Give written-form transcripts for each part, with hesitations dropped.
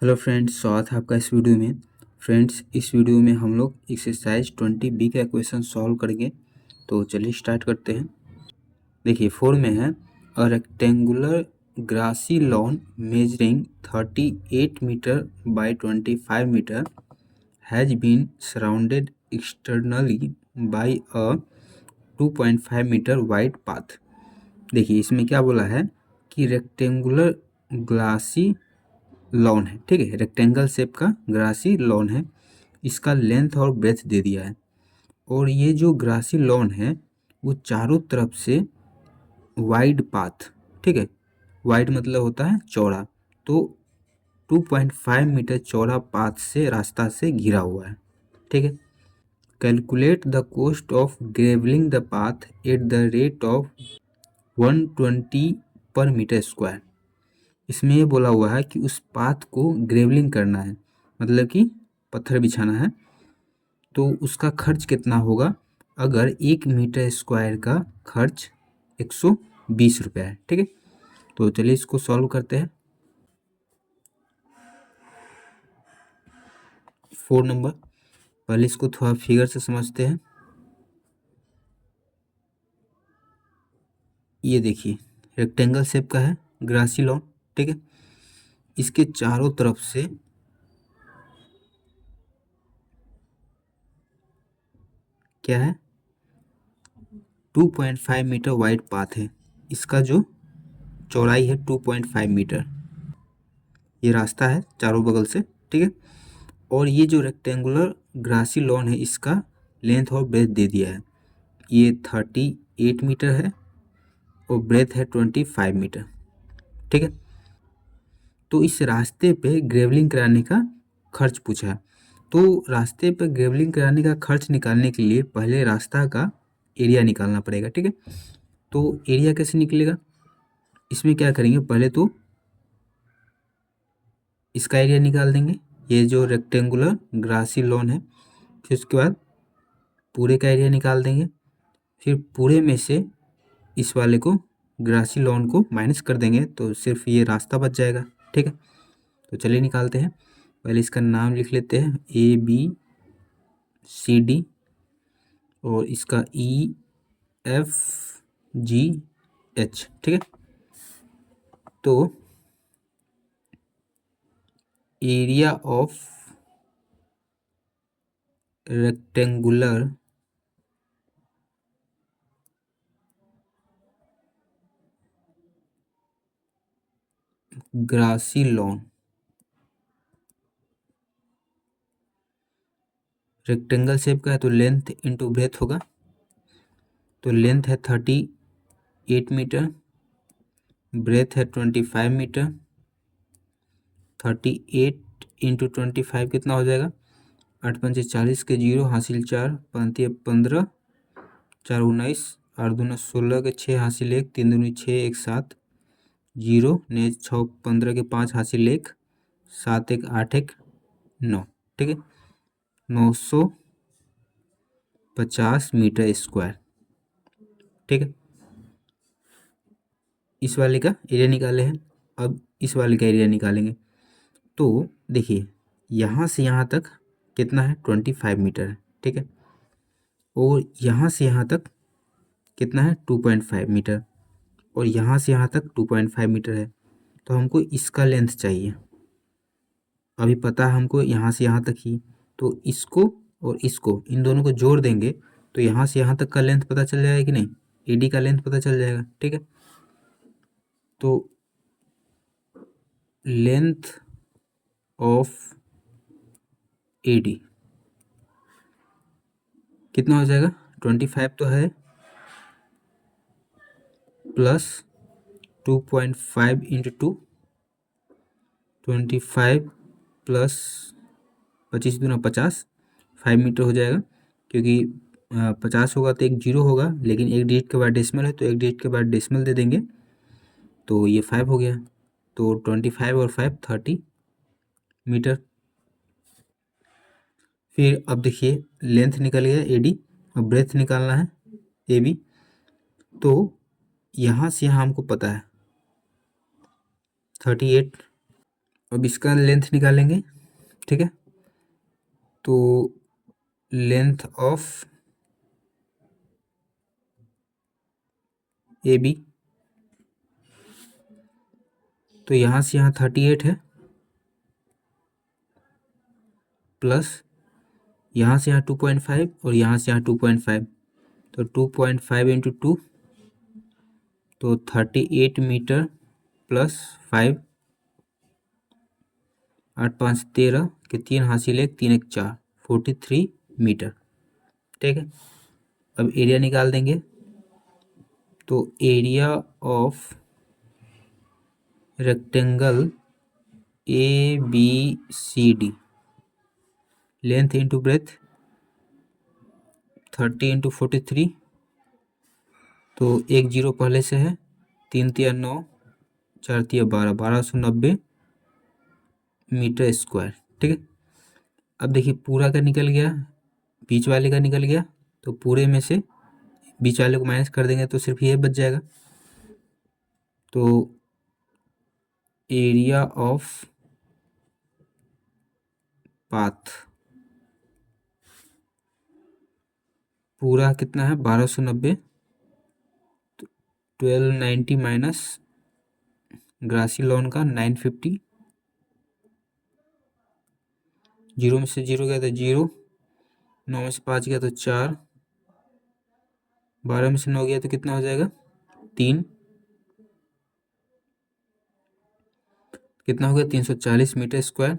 Hello friends, स्वागत है आपका इस वीडियो में। फ्रेंड्स, इस वीडियो में हम लोग एक्सरसाइज 20B का क्वेश्चन सॉल्व करेंगे। तो चलिए स्टार्ट करते हैं। देखिए 4 में है a rectangular grassy lawn measuring 38 metre by 25 metre has been surrounded externally by a 2.5 metre wide path. देखिए इसमें क्या बोला है कि रेक्टेंगुलर ग्लासी लॉन है, ठीक है, रेक्टेंगल शेप का ग्रासी लॉन है। इसका लेंथ और ब्रेथ दे दिया है और ये जो ग्रासी लॉन है वो चारों तरफ से वाइड पाथ, ठीक है, वाइड मतलब होता है चौड़ा, तो 2.5 मीटर चौड़ा पाथ से रास्ता से घिरा हुआ है, ठीक है। Calculate the cost of gravelling the path at the rate of 120 per metre square. इसमें ये बोला हुआ है कि उस पाथ को ग्रेवलिंग करना है, मतलब कि पत्थर बिछाना है, तो उसका खर्च कितना होगा। अगर 1 मीटर स्क्वायर का खर्च 120 रुपये है, ठीक है। तो चलिए इसको सॉल्व करते हैं। 4 नंबर, पहले इसको थोड़ा फिगर से समझते हैं। ये देखिए रेक्टेंगल शेप का है ग्रासी लॉन, ठीक है। इसके चारों तरफ से क्या है, 2.5 मीटर वाइड पाथ है। इसका जो चौड़ाई है 2.5 मीटर, ये रास्ता है चारों बगल से, ठीक है। और ये जो रेक्टेंगुलर ग्रासी लॉन है इसका लेंथ और ब्रेथ दे दिया है। ये 38 मीटर है और ब्रेथ है 25 मीटर, ठीक है। तो इस रास्ते पे ग्रेवलिंग कराने का खर्च पूछा है। तो रास्ते पे ग्रेवलिंग कराने का खर्च निकालने के लिए पहले रास्ता का एरिया निकालना पड़ेगा, ठीक है। तो एरिया कैसे निकलेगा, इसमें क्या करेंगे, पहले तो इसका एरिया निकाल देंगे, ये जो रेक्टेंगुलर ग्रासी लॉन है। फिर उसके बाद पूरे का एरिया निकाल देंगे, फिर पूरे में से इस वाले को ग्रासी लॉन को माइनस कर देंगे तो सिर्फ ये रास्ता बच जाएगा, ठीक है। तो चलिए निकालते हैं। पहले इसका नाम लिख लेते हैं ABCD और इसका EFGH, ठीक है। तो area of rectangular grassy lawn, rectangle shape का है तो लेंथ इंटू ब्रेथ होगा। तो लेंथ है 38 मीटर, ब्रेथ है 25 मीटर। 38 इंटू 25 कितना हो जाएगा, 8×5 = 40 के 0 हासिल 4 5 15 4 19 8 दूना 16 के 6 हासिल 1 3 दूनी 6 1 7 0 ने 6 15 के 5 हासिल 1 7 1 8 1 9, ठीक है। 950 मीटर स्क्वायर, ठीक है। इस वाले का एरिया निकाले हैं, अब इस वाले का एरिया निकालेंगे। तो देखिए यहाँ से यहाँ तक कितना है, 25 मीटर है, ठीक है। और यहाँ से यहाँ तक कितना है, 2.5 मीटर। और यहाँ से यहाँ तक 2.5 मीटर है। तो हमको इसका लेंथ चाहिए, अभी पता है हमको यहाँ से यहाँ तक ही। तो इसको और इसको, इन दोनों को जोड़ देंगे तो यहाँ से यहाँ तक का लेंथ पता चल जाएगा कि नहीं, AD का लेंथ पता चल जाएगा, ठीक है। तो लेंथ ऑफ AD कितना हो जाएगा, 25 तो है प्लस 2.5 इंटू 2, 25 प्लस 25 दूना 50, 5 मीटर हो जाएगा। क्योंकि 50 होगा तो एक जीरो होगा, लेकिन एक डिजिट के बाद डेसिमल है तो एक डिजिट के बाद डेसिमल दे देंगे, तो ये 5 हो गया। तो 25 और 5 30 मीटर। फिर अब देखिए लेंथ निकल गया AD, अब ब्रेथ निकालना है AB। तो यहाँ से यहाँ हमको पता है 38 अब इसका लेंथ निकालेंगे, ठीक है। तो लेंथ ऑफ ए बी, तो यहाँ से यहाँ 38 है, प्लस यहाँ से यहाँ 2.5 और यहाँ से यहाँ 2.5, तो 2.5 इंटू 2, तो 38 मीटर प्लस 5, 8 5 13 के 3 हासिल 1 3 1 4, 43 मीटर, ठीक है। अब एरिया निकाल देंगे, तो area of rectangle A B C D, length into breadth 30 into 43, तो एक जीरो पहले से है, 3 तिया 9, 4 तिया 12, 1290 मीटर स्क्वायर, ठीक है। अब देखिए पूरा का निकल गया, बीच वाले का निकल गया, तो पूरे में से बीच वाले को माइनस कर देंगे तो सिर्फ ये बच जाएगा। तो एरिया ऑफ पाथ पूरा कितना है 1290, 1290 माइनस ग्रासी लॉन का 950, जीरो में से जीरो गया तो जीरो, 9 में से 5 गया तो 4, 12 में से 9 गया तो कितना हो जाएगा 3, कितना हो गया 340 metre square,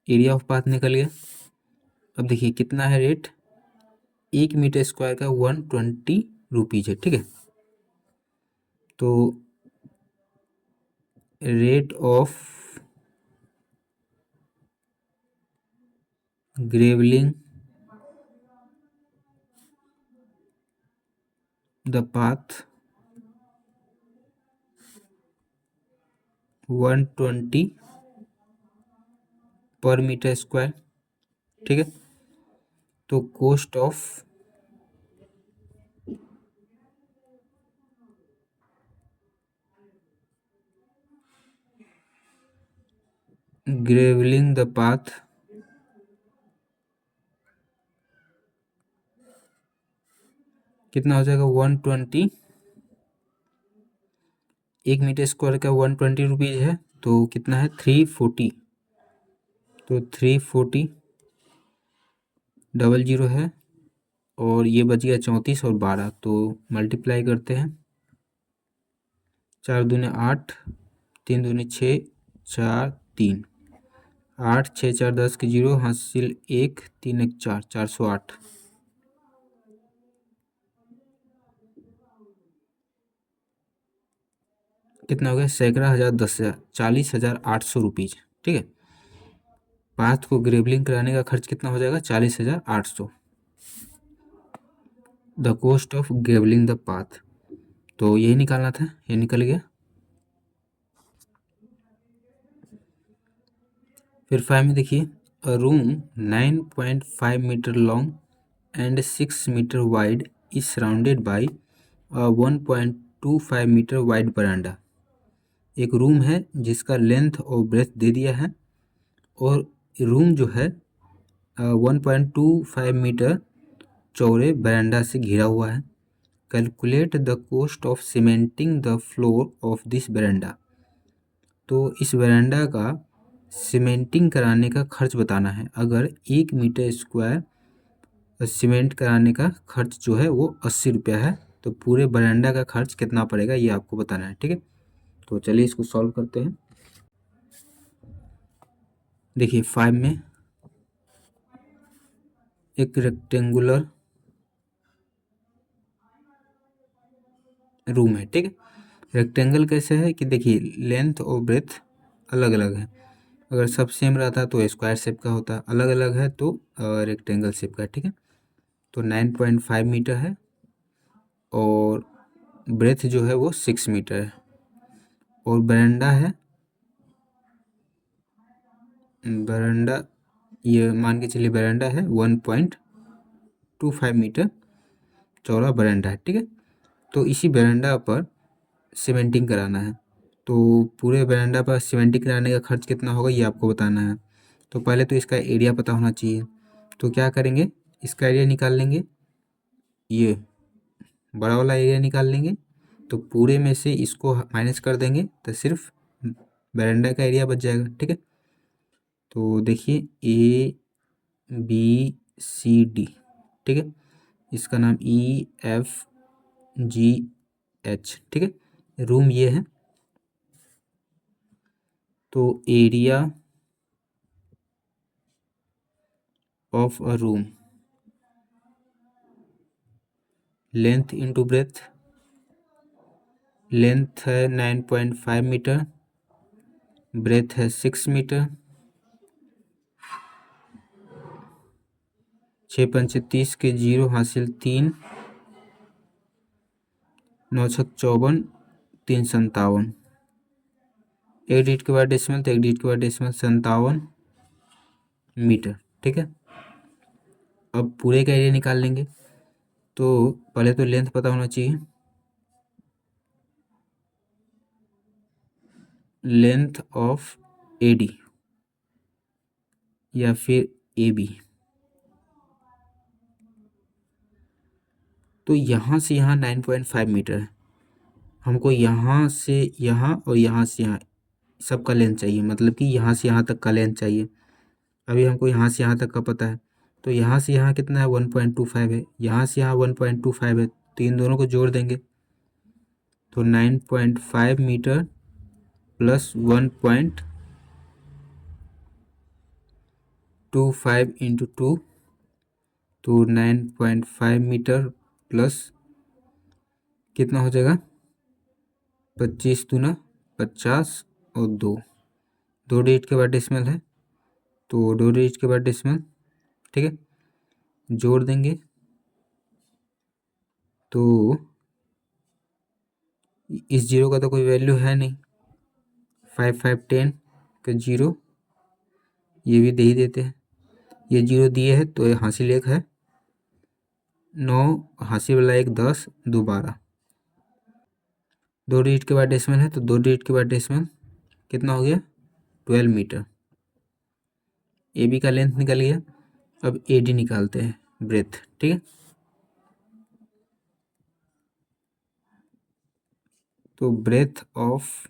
area of path निकल गया। अब देखिए कितना है रेट, 1 मीटर स्क्वायर का 120 रुपीज है, ठीक है। तो rate of gravelling the path 120 per metre square, ठीक है। तो cost of gravelling the path कितना हो जाएगा 120, 1 मीटर स्क्वायर का 120 रुपीज है, तो कितना है 340, तो 340 डबल जीरो है, और ये बच गया 34 और 12, तो मल्टीप्लाई करते हैं, 4 दूने 8, 3 दूने 6, 4 3, 8 6 4 10 के जीरो हासिल 1 3 1 4, 408, कितना हो गया सैकड़ा हज़ार 10,000 40,800 रुपीज, ठीक है। पाथ को ग्रेवलिंग कराने का खर्च कितना हो जाएगा 40,800, the cost of gravelling the path, तो यही निकालना था, ये निकल गया। फिर 5 में देखिए, a room 9.5 metre long and 6 metre wide is surrounded by a 1.25 metre wide veranda. एक रूम है जिसका लेंथ और ब्रेथ दे दिया है, और रूम जो है 1.25 मीटर चौड़े बरांडा से घिरा हुआ है। Calculate the cost of cementing the floor of this veranda, तो इस बरांडा का सीमेंटिंग कराने का खर्च बताना है। अगर 1 मीटर स्क्वायर सीमेंट कराने का खर्च जो है वो 80 रुपया है, तो पूरे बरांडा का खर्च कितना पड़ेगा ये आपको बताना है, ठीक है। तो चलिए इसको सॉल्व करते हैं। देखिए 5 में एक रेक्टेंगुलर रूम है, ठीक है। रेक्टेंगल कैसे है कि देखिए लेंथ और ब्रेथ अलग अलग है, अगर सब सेम रहता तो स्क्वायर शेप का होता, अलग अलग है तो रेक्टेंगल शेप का, ठीक है। तो 9.5 मीटर है, और ब्रेथ जो है वो 6 मीटर है, और बरांडा है, बरांडा ये मान के चलिए बरांडा है 1.25 मीटर चौड़ा बरांडा है, ठीक है। तो इसी बरांडा पर सीमेंटिंग कराना है, तो पूरे बरामदा पर सीमेंटिंग कराने का खर्च कितना होगा ये आपको बताना है। तो पहले तो इसका एरिया पता होना चाहिए। तो क्या करेंगे, इसका एरिया निकाल लेंगे, ये बड़ा वाला एरिया निकाल लेंगे। तो पूरे में से इसको माइनस कर देंगे तो सिर्फ बरामदा का एरिया बच जाएगा। ठीक है, तो देखिए ABCD, ठीक है, इसका नाम EFGH, ठीक है, रूम ये है। तो area of a room, length into breath, length है 9.5 मीटर, ब्रेथ है 6 मीटर, 6×5 के 0 हासिल 3, 9×54, 357, एक डिजिट के बाद डेसिमल तो एक डिजिट के बाद डेसिमल 57 मीटर। ठीक है, अब पूरे का एरिया निकाल लेंगे। तो पहले तो लेंथ पता होना चाहिए, लेंथ ऑफ AD या फिर AB। तो यहाँ से यहाँ 9.5 मीटर है, हमको यहाँ से यहाँ और यहाँ से यहाँ सबका लेंथ चाहिए, मतलब कि यहाँ से यहाँ तक का लेंथ चाहिए। अभी हमको यहाँ से यहाँ तक का पता है, तो यहाँ से यहाँ कितना है 1.25 है, यहाँ से यहाँ 1.25 है, तो इन दोनों को जोड़ देंगे तो 9.5 मीटर प्लस 1.25 इंटू 2, तो 9.5 मीटर प्लस कितना हो जाएगा 25 दूना 50 और 2 डिजिट के बाद डेसिमल है, तो 2 डिजिट के बाद डेसिमल। ठीक है, जोड़ देंगे तो इस जीरो का तो कोई वैल्यू है नहीं, 5 5 10 का जीरो, ये भी दे ही देते हैं, ये जीरो दिए है तो ये हासिल 1 है, 9 हासिल वाला 1 10 2 12, 2 डिजिट के बाद डेसिमल है तो 2 डिजिट के बाद डेसिमल कितना हो गया 12 मीटर। AB का लेंथ निकल गया। अब AD निकालते हैं, ब्रेथ। ठीक है, तो ब्रेथ ऑफ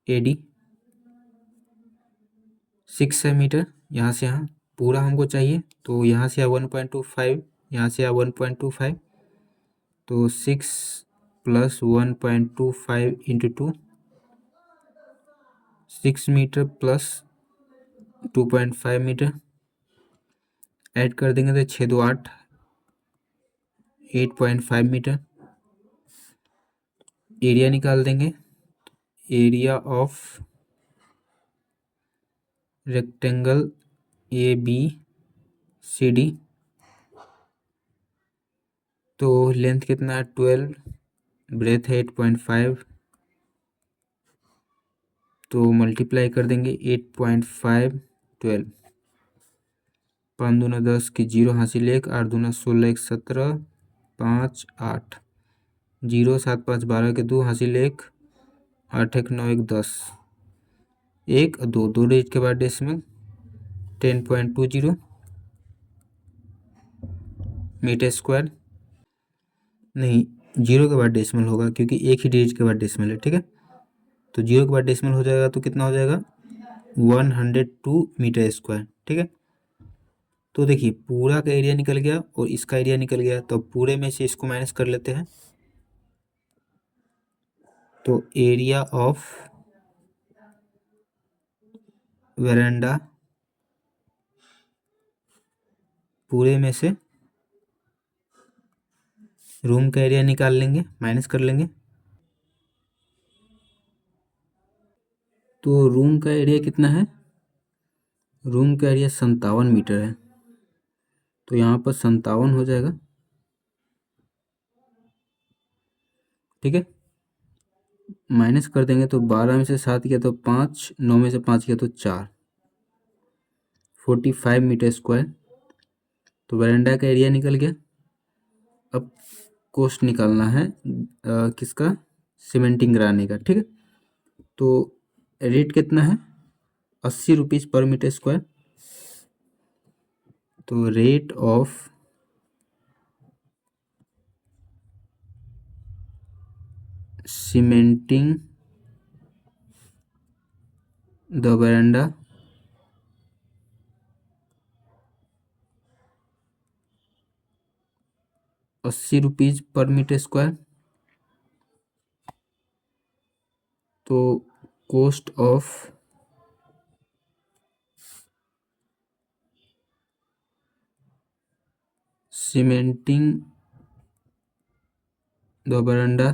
AD 6 है मीटर, यहाँ से यहाँ पूरा हमको चाहिए, तो यहाँ से 1.25, यहाँ से 1.25, तो 6 plus 1.25 into 2, 6 metre plus 2.5 metre, add कर देंगे तो 6 2 8, 8.5 मीटर। एरिया निकाल देंगे, एरिया ऑफ रेक्टेंगल ABCD, तो लेंथ कितना है 12, ब्रेथ है 8.5, तो मल्टीप्लाई कर देंगे 8.5 12, 5 दूना 10 की 0 हासिल 1, 8 दूना 16 1 17, 5 8, 0 7 5 12 के 2 हासिल 1, 8 1 9 1 10, 1 2 डिजिट के बाद डेसिमल 10.20 मीटर स्क्वायर। नहीं, 0 के बाद डेसिमल होगा क्योंकि एक ही डिजिट के बाद डेसिमल है। ठीक है, तो 0 के बाद डेसिमल हो जाएगा तो कितना हो जाएगा 102 मीटर स्क्वायर। ठीक है, तो देखिए पूरा का एरिया निकल गया और इसका एरिया निकल गया, तो पूरे में से इसको माइनस कर लेते हैं। तो एरिया ऑफ वेरांडा पूरे में से रूम का एरिया निकाल लेंगे, माइनस कर लेंगे। तो रूम का एरिया कितना है, रूम का एरिया 57 मीटर है, तो यहाँ पर 57 हो जाएगा। ठीक है, माइनस कर देंगे तो 12 में से 7 गया तो 5, 9 में से 5 गया तो 4, 45 मीटर स्क्वायर। तो वरांडा का एरिया निकल गया। अब कोस्ट निकालना है किसका, सीमेंटिंग कराने का, ठीक है। तो रेट कितना है, 80 रुपीज़ पर मीटर स्क्वायर। तो रेट ऑफ सीमेंटिंग द बरांडा 80 रुपीज़ पर मीटर स्क्वायर। तो कॉस्ट ऑफ सीमेंटिंग द बरांडा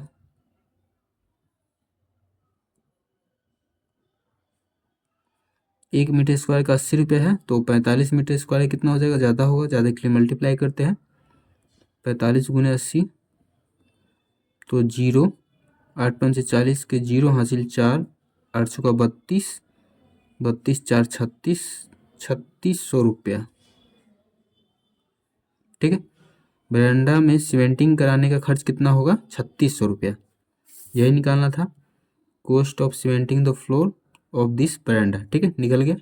1 मीटर स्क्वायर का 80 रुपये है, तो 45 मीटर स्क्वायर कितना हो जाएगा, ज़्यादा होगा, ज़्यादा के लिए मल्टीप्लाई करते हैं, 45 गुने 80, तो 0, 8 5 40 के 0 हासिल 4, 8 का 32, 32 4 36, 3600 रुपया, ठीक है। बरांडा में सीमेंटिंग कराने का खर्च कितना होगा, 3600 रुपया, यही निकालना था, cost of cementing the floor of this veranda, ठीक है, निकल गया।